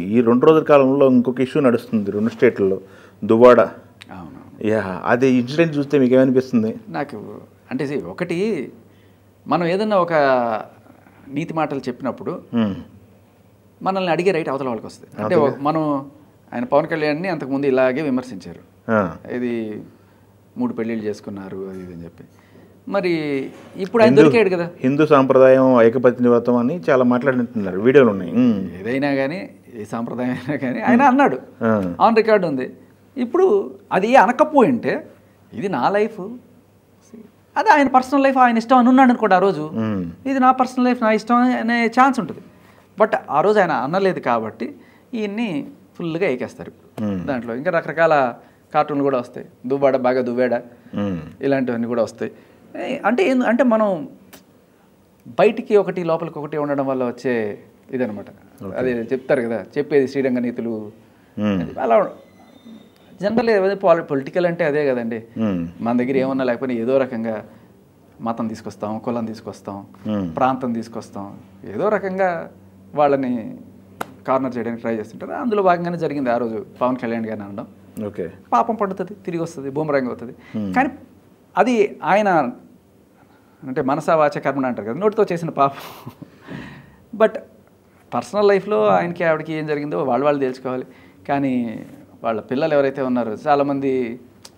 ఈ 2 రోజుల కాలంలో ఇంకొక ఇష్యూ నడుస్తుంది 2 స్టేట్లలో దువ్వాడ. అవును. యాహ్! అది ఇన్సిడెంట్ చూస్తే మీకేమనిపిస్తుంది? నాకు అంటే ఒకటి మనం ఏదన్నా ఒక నీతి మాటలు చెప్పినప్పుడు మనల్ని అడిగే రైట్ అవతల వాళ్ళకి వస్తుంది. అంటే మనం ఆయన పవన్ కళ్యాణ్ని అంతకుముందు ఇలాగే విమర్శించారు. ఇది 3 పెళ్ళిళ్ళు చేసుకున్నారు అది ఇది అని చెప్పి. మరి ఇప్పుడు ఆయన దొరికాడు కదా. హిందూ సాంప్రదాయం ఏకపత్ని వ్రతం అని చాలా మాట్లాడుతున్నారు, వీడియోలు ఉన్నాయి. ఏదైనా కానీ ఏ సాంప్రదాయం అయినా కానీ ఆయన అన్నాడు, ఆన్ రికార్డు ఉంది. ఇప్పుడు అది అనకపోయింటే ఇది నా లైఫ్, అది ఆయన పర్సనల్ లైఫ్, ఆయన ఇష్టం అని ఉన్నాడు అనుకోండి ఆ రోజు, ఇది నా పర్సనల్ లైఫ్ నా ఇష్టం అనే ఛాన్స్ ఉంటుంది. బట్ ఆ రోజు ఆయన అనలేదు కాబట్టి ఈయన్ని ఫుల్గా ఏకేస్తారు. దాంట్లో ఇంకా రకరకాల కార్టూన్లు కూడా వస్తాయి, దువ్వాడ బాగా దువ్వాడా ఇలాంటివన్నీ కూడా వస్తాయి. అంటే మనం బయటికి ఒకటి లోపలికి ఒకటి ఉండడం వల్ల వచ్చే ఇదనమాట. అదే చెప్తారు కదా, చెప్పేది శ్రీరంగ నీతులు అలా. జనరల్ పొలిటికల్ అంటే అదే కదండి. మన దగ్గర ఏమన్నా లేకపోయినా ఏదో రకంగా మతం తీసుకొస్తాం, కులం తీసుకొస్తాం, ప్రాంతం తీసుకొస్తాం, ఏదో రకంగా వాళ్ళని కార్నర్ చేయడానికి ట్రై చేస్తుంటారు. అందులో భాగంగానే జరిగింది ఆ రోజు పవన్ కళ్యాణ్ గారిని అనడం. ఓకే, పాపం పడుతుంది, తిరిగి వస్తుంది, బూమరాంగ్ అవుతుంది. కానీ అది ఆయన అంటే మనసా వాచ కర్మణ అంటారు కదా, నోటితో చేసిన పాపం. బట్ పర్సనల్ లైఫ్లో ఆయనకి ఆవిడకి ఏం జరిగిందో వాళ్ళు తెలుసుకోవాలి. కానీ వాళ్ళ పిల్లలు ఎవరైతే ఉన్నారో చాలామంది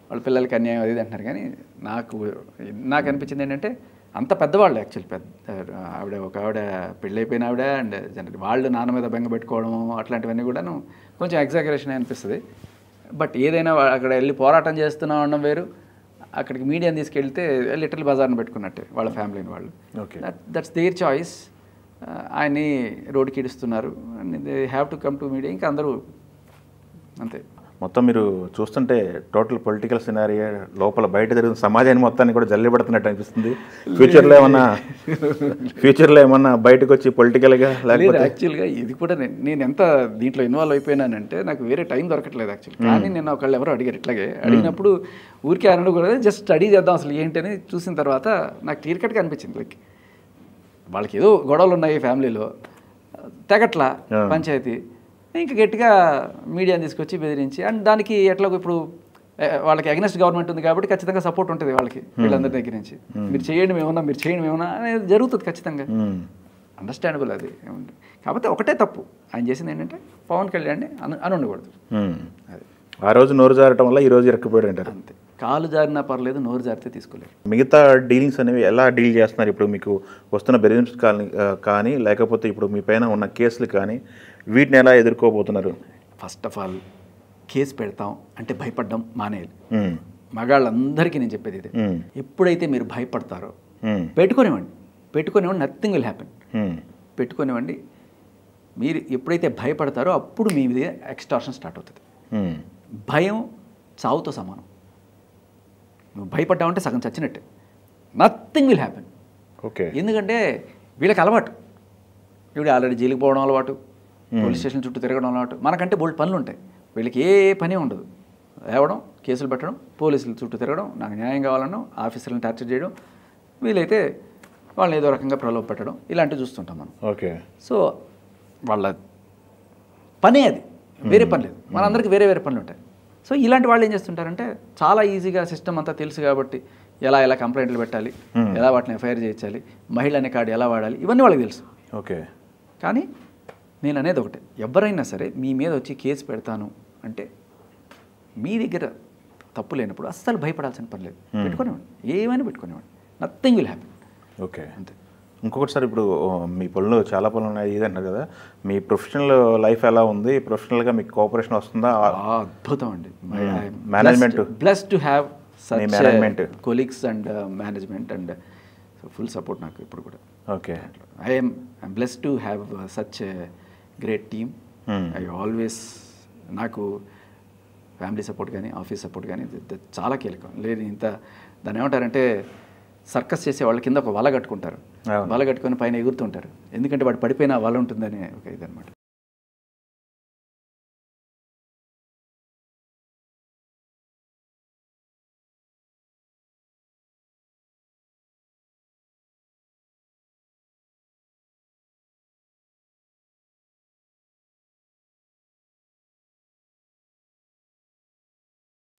వాళ్ళ పిల్లలకి అన్యాయం అది అంటున్నారు. కానీ నాకు అనిపించింది ఏంటంటే అంత పెద్దవాళ్ళు యాక్చువల్లీ ఆవిడ పెళ్ళైపోయిన ఆవిడ అండ్ జనరల్ వాళ్ళు నాన్న మీద బెంగ పెట్టుకోవడం అట్లాంటివన్నీ కూడాను కొంచెం ఎగ్జాగరేషన్ అనిపిస్తుంది. బట్ ఏదైనా అక్కడ వెళ్ళి పోరాటం చేస్తున్నాం అనడం వేరు, అక్కడికి మీడియాని తీసుకెళ్తే లిటిల్ బజార్ని పెట్టుకున్నట్టే వాళ్ళ ఫ్యామిలీని వాళ్ళు. That's their choice. ఆయన్ని రోడ్డుకి ఇడుస్తున్నారు, they have to come to media. ఇంకా అందరూ అంతే. మొత్తం మీరు చూస్తుంటే టోటల్ పొలిటికల్ సినారియో లోపల బయట జరుగుతున్న సమాజాన్ని మొత్తాన్ని కూడా జల్లిపడుతున్నట్టు అనిపిస్తుంది. ఫ్యూచర్లో ఏమన్నా బయటకు వచ్చి పొలిటికల్గా లేకపోతే యాక్చువల్గా ఇది కూడా నేను ఎంత దీంట్లో ఇన్వాల్వ్ అయిపోయినానంటే నాకు వేరే టైం దొరకట్లేదు యాక్చువల్లీ. కానీ నేను ఒకళ్ళు ఎవరో అడిగారు ఇట్లాగే, అడిగినప్పుడు ఊరికే అనడం కూడా జస్ట్ స్టడీ చేద్దాం అసలు ఏంటి అని చూసిన తర్వాత నాకు క్లియర్ కట్గా అనిపించింది. లైక్ వాళ్ళకి ఏదో గొడవలు ఉన్నాయి ఫ్యామిలీలో, తెగట్లా పంచాయతీ, ఇంకా గట్టిగా మీడియాని తీసుకొచ్చి బెదిరించి, అండ్ దానికి ఎట్లాగో ఇప్పుడు వాళ్ళకి అగెనెస్ట్ గవర్నమెంట్ ఉంది కాబట్టి ఖచ్చితంగా సపోర్ట్ ఉంటుంది వాళ్ళకి వీళ్ళందరి దగ్గర నుంచి. మీరు చేయండి మేమన్నా అనేది జరుగుతుంది ఖచ్చితంగా, అండర్స్టాండబుల్ అది. కాకపోతే ఒకటే తప్పు ఆయన చేసింది ఏంటంటే పవన్ కళ్యాణ్ని అని ఉండకూడదు. అది ఆ రోజు నోరు జారటం వల్ల ఈ రోజు ఇరక్కపోయాడు అంటారు. అంతే, కాలు జారినా పర్లేదు, నోరు జారితే తీసుకోలేదు. మిగతా డీలింగ్స్ అనేవి ఎలా డీల్ చేస్తున్నారు? ఇప్పుడు మీకు వస్తున్న బెదిరింపు కానీ లేకపోతే ఇప్పుడు మీ పైన ఉన్న కేసులు కానీ వీటిని ఎలా ఎదుర్కోబోతున్నారు? ఫస్ట్ ఆఫ్ ఆల్ కేసు పెడతాం అంటే భయపడడం మానేయాలి. మగాళ్ళందరికీ నేను చెప్పేది ఇది, ఎప్పుడైతే మీరు భయపడతారో పెట్టుకోనివ్వండి, నథింగ్ విల్ హ్యాపెన్. పెట్టుకోనివ్వండి. మీరు ఎప్పుడైతే భయపడతారో అప్పుడు మీ మీద ఎక్స్టార్షన్ స్టార్ట్ అవుతుంది. భయం చావుతో సమానం. నువ్వు భయపడ్డావంటే సగం చచ్చినట్టే, నథింగ్ విల్ హ్యాపెన్. ఓకే, ఎందుకంటే వీళ్ళకి అలవాటు, వీడు ఆల్రెడీ జైలుకి పోవడం అలవాటు, పోలీస్ స్టేషన్ చుట్టూ తిరగడం అలవాటు. మనకంటే బోల్డ్ పనులు ఉంటాయి, వీళ్ళకి ఏ పని ఉండదు. లేవడం, కేసులు పెట్టడం, పోలీసుల చుట్టూ తిరగడం, నాకు న్యాయం కావాలనో ఆఫీసర్లను టార్చర్ చేయడం, వీలైతే వాళ్ళని ఏదో రకంగా ప్రలోభ పెట్టడం, ఇలాంటివి చూస్తుంటాం మనం. ఓకే, సో వాళ్ళ పనే అది, వేరే పని లేదు. మనందరికీ వేరే పనులు ఉంటాయి. సో ఇలాంటి వాళ్ళు ఏం చేస్తుంటారంటే చాలా ఈజీగా సిస్టమ్ అంతా తెలుసు కాబట్టి ఎలా కంప్లైంట్లు పెట్టాలి, ఎలా వాటిని ఎఫ్ఐఆర్ చేయించాలి, మహిళ అనే కార్డు ఎలా వాడాలి, ఇవన్నీ వాళ్ళకి తెలుసు. ఓకే, కానీ నేను అనేది ఒకటే, ఎవరైనా సరే మీ మీద వచ్చి కేసు పెడతాను అంటే మీ దగ్గర తప్పు లేనప్పుడు అస్సలు భయపడాల్సిన పని లేదు. పెట్టుకునేవాడు, ఏమైనా పెట్టుకునేవాడు, నథింగ్ విల్ హ్యాపెన్. ఓకే, అంతే. ఇంకొకటి సార్, ఇప్పుడు మీ పనులు చాలా పనులు ఉన్నాయి ఇది అంటారు కదా, మీ ప్రొఫెషనల్ లైఫ్ ఎలా ఉంది? ప్రొఫెషనల్గా మీకు కోఆపరేషన్ వస్తుందా? అద్భుతం అండి. Management blessed to have such colleagues and management and full support నాకు ఇప్పుడు కూడా. Okay, I'm blessed to have such great team. I always, నాకు ఫ్యామిలీ సపోర్ట్ కానీ ఆఫీస్ సపోర్ట్ కానీ చాలా కీలకం. లేదు ఇంత దాన్ని ఏమంటారంటే సర్కస్ చేసే వాళ్ళ కింద ఒక వల కట్టుకుంటారు, వల కట్టుకొని పైన ఎగురుతుంటారు, ఎందుకంటే వాడు పడిపోయిన వల ఉంటుందని ఒక ఇదనమాట.